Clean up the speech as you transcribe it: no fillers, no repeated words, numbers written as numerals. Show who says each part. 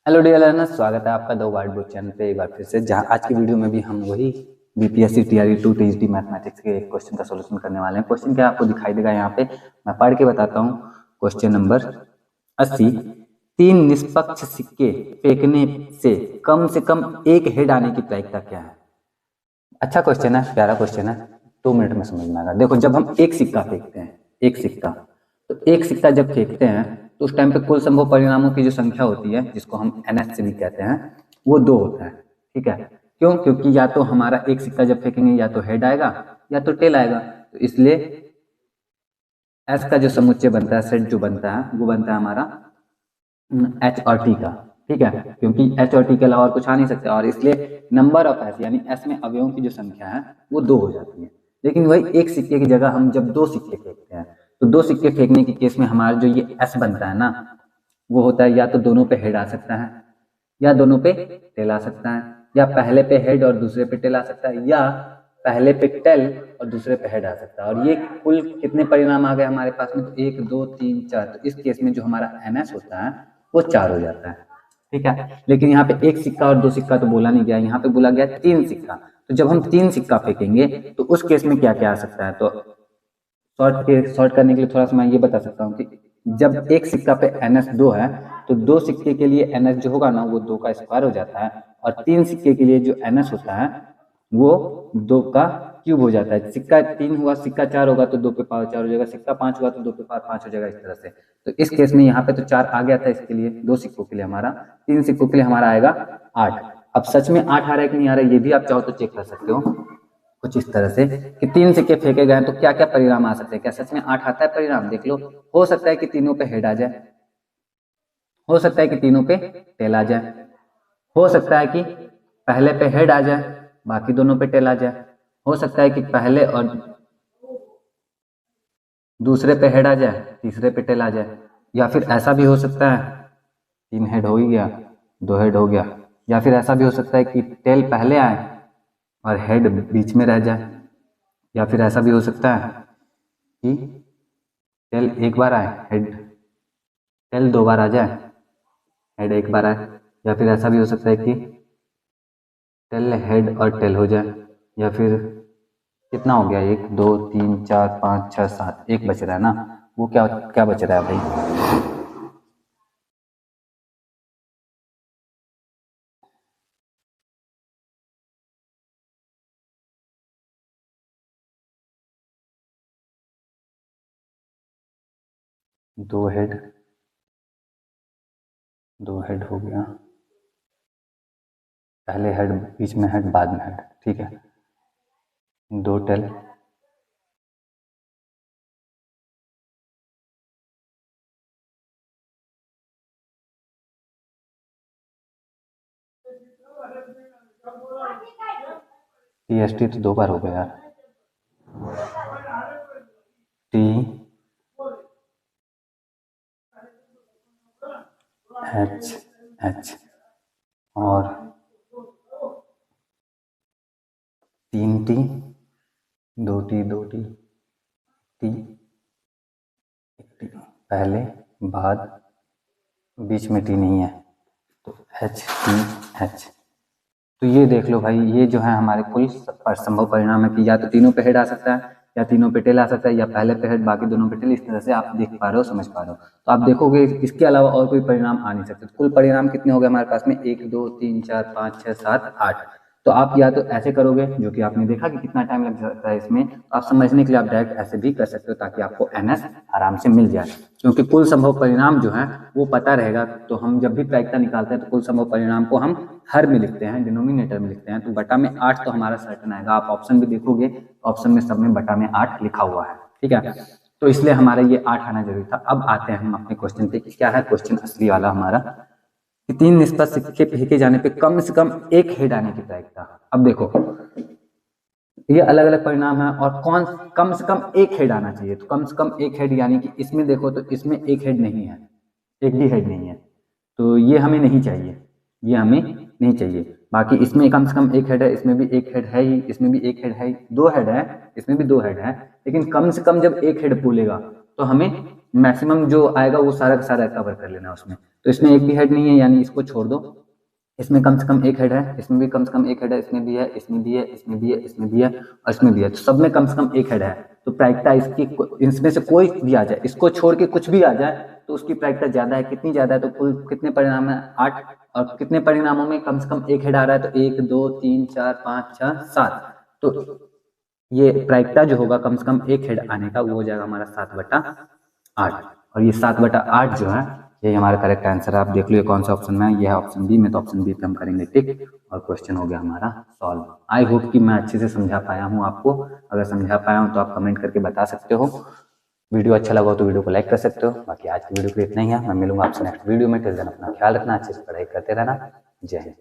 Speaker 1: Hello dear learners, स्वागत है आपका द वाइट बोर्ड चैनल पे एक बार फिर से। जहां आज की वीडियो में भी हम वही बीपीएससी टीआरई 2 टीएचडी मैथमेटिक्स के एक क्वेश्चन का सॉल्यूशन करने वाले हैं। क्वेश्चन क्या आपको दिखाई देगा यहाँ पे, मैं पढ़ के बताता हूँ। क्वेश्चन नंबर 80, 3 निष्पक्ष सिक्के फेंकने से कम एक हेड आने की प्रायिकता क्या है। अच्छा क्वेश्चन है, प्यारा क्वेश्चन है, 2 मिनट में समझ में आएगा। देखो, जब हम एक सिक्का फेंकते हैं, एक सिक्का जब फेंकते हैं तो उस टाइम पे कुल संभव परिणामों की जो संख्या होती है, जिसको हम NS से भी कहते हैं, वो 2 होता है। ठीक है, क्यों? क्योंकि या तो हमारा एक सिक्का जब फेंकेंगे या तो हेड आएगा या तो टेल आएगा, तो इसलिए एस का जो समुच्चय बनता है, सेट जो बनता है, वो बनता है हमारा H और T का। ठीक है, क्योंकि H और T के अलावा और कुछ आ नहीं सकता, और इसलिए नंबर ऑफ एस यानी एस में अवयवों की जो संख्या है वो 2 हो जाती है। लेकिन वही एक सिक्के की जगह हम जब 2 सिक्के फेंकते हैं, तो 2 सिक्के फेंकने के केस में हमारा जो ये एस बनता है ना, वो होता है या तो दोनों पे हेड आ सकता है, या दोनों पे टेल आ सकता है, या पहले पे हेड और दूसरे पे टेल आ सकता है, या पहले पे टेल और दूसरे पे हेड आ सकता है। और ये कुल कितने परिणाम आ गए हमारे पास में? तो 1 2 3 4। तो इस केस में जो हमारा NS होता है वो 4 हो जाता है। ठीक है, लेकिन यहाँ पे एक सिक्का और 2 सिक्का तो बोला नहीं गया, यहाँ पे बोला गया 3 सिक्का। तो जब हम 3 सिक्का फेंकेंगे तो उस केस में क्या क्या आ सकता है? तो शॉर्ट करने के लिए थोड़ा सा मैं ये बता सकता हूँ कि जब एक सिक्का पे NS 2 है, तो 2 सिक्के के लिए NS जो होगा ना, वो 2 का स्क्वायर हो जाता है, और 3 सिक्के के लिए जो NS होता है वो 2 का क्यूब हो जाता है। सिक्का 3 हुआ, सिक्का 4 होगा तो 2 पे पावर 4 हो जाएगा, सिक्का 5 हुआ तो 2 पे पावर 5 हो जाएगा, इस तरह से। तो इस केस में यहाँ पे तो 4 आ गया था इसके लिए, 2 सिक्कों के लिए हमारा। 3 सिक्कों के लिए हमारा आएगा 8। अब सच में 8 आ रहा है कि नहीं आ रहा है, ये भी आप चाहो तो चेक कर सकते हो कुछ इस तरह से कि 3 सिक्के फेंके गए तो क्या क्या परिणाम आ सकते हैं। क्या सच में 8 आता है परिणाम? देख लो, हो सकता है कि तीनों पे हेड आ जाए, हो सकता है कि तीनों पे टेल आ जाए, हो सकता है कि पहले पे हेड आ जाए बाकी दोनों पे टेल आ जाए, हो सकता है कि पहले और दूसरे पे हेड आ जाए तीसरे पे टेल आ जाए, या फिर ऐसा भी हो सकता है 3 हेड हो ही गया 2 हेड हो गया, या फिर ऐसा भी हो सकता है कि टेल पहले आए और हेड बीच में रह जाए, या फिर ऐसा भी हो सकता है कि टेल एक बार आए हेड टेल 2 बार आ जाए हेड एक बार आए, या फिर ऐसा भी हो सकता है कि टेल हेड और टेल हो जाए, या फिर कितना हो गया 1 2 3 4 5 6 7, एक बच रहा है ना, वो क्या क्या बच रहा है भाई? 2 हेड, 2 हेड हो गया, पहले हेड बीच में हेड बाद में हेड। ठीक है, 2 टेल, TST तो 2 बार हो गया यार, T H H और 3T 2T 2T T, पहले बाद बीच में T नहीं है, तो HTH। तो ये देख लो भाई, ये जो है हमारे कुल संभव परिणाम है कि या तो तीनों पे हेड आ सकता है, या तीनों पे टेल आ सकता है, या पहले पे हेड बाकी दोनों पे टेल। इस तरह से आप देख पा रहे हो, समझ पा रहे हो। तो आप देखोगे इसके अलावा और कोई परिणाम आ नहीं सकते। कुल परिणाम कितने हो गए हमारे पास में? 1 2 3 4 5 6 7 8। तो आप या तो ऐसे करोगे, जो कि आपने देखा कि कितना टाइम लग जाता है इसमें, तो आप समझने के लिए आप डायरेक्ट ऐसे भी कर सकते हो, ताकि आपको NS आराम से मिल जाए। क्योंकि कुल संभव परिणाम जो है वो पता रहेगा, तो हम जब भी प्रायिकता निकालते हैं तो कुल संभव परिणाम को हम हर में लिखते हैं, डिनोमिनेटर में लिखते हैं। तो बटा में 8 तो हमारा सर्टन आएगा। आप ऑप्शन भी देखोगे, ऑप्शन में सब में बटा में 8 लिखा हुआ है। ठीक है, तो इसलिए हमारा ये 8 आना जरूरी था। अब आते हैं हम अपने क्वेश्चन पे कि क्या है क्वेश्चन असली वाला हमारा, कि 3 निष्पक्ष सिक्के फेंके जाने पे कम से कम एक हेड आने की प्रायिकता। अब देखो, ये अलग अलग परिणाम है, और कौन कम से कम एक हेड आना चाहिए। तो कम से कम एक हेड यानी कि इसमें देखो तो इसमें एक हेड नहीं है, एक भी हेड नहीं है, तो ये हमें नहीं चाहिए, ये हमें नहीं चाहिए। बाकी इसमें कम से कम एक हेड है, इसमें भी एक हेड है ही, इसमें भी एक हेड है, 2 हेड है, इसमें भी 2 हेड है। लेकिन कम से कम जब एक हेड बोलेगा तो हमें मैक्सिमम जो आएगा वो सारा का सारा कवर कर लेना उसमें। तो इसमें एक भी हेड नहीं है, यानी इसको छोड़ दो। इसमें कम से कम एक हेड है, इसमें भी कम से कम एक हेड है, इसमें भी है, इसमें भी है, इसमें भी है, इसमें भी है और इसमें भी है। तो सब में कम से कम एक हेड है। तो प्रायिकता इसकी, इसमें से कोई भी आ जाए, इसको छोड़ के कुछ भी आ जाए तो उसकी प्रायिकता ज्यादा है। कितनी ज्यादा है? तो कुल कितने परिणाम है? 8। और कितने परिणामों में कम से कम एक हेड आ रहा है? तो 1 2 3 4 5 6 7। तो ये प्रायिकता जो होगा कम से कम एक हेड आने का, वो हो जाएगा हमारा 7/8। और ये 7/8 जो है यही हमारा करेक्ट आंसर है। आप देख लो ये कौन सा ऑप्शन में है, यह है ऑप्शन बी में। तो ऑप्शन बी पे हम करेंगे टिक और क्वेश्चन हो गया हमारा सॉल्व। आई होप कि मैं अच्छे से समझा पाया हूँ आपको। अगर समझा पाया हूँ तो आप कमेंट करके बता सकते हो। वीडियो अच्छा लगा हो तो वीडियो को लाइक कर सकते हो। बाकी आज की वीडियो के लिए इतना ही है। मैं मिलूंगा आपसे नेक्स्ट वीडियो में। टिल देन अपना ख्याल रखना, अच्छे से पढ़ाई करते रहना। जय हिंद।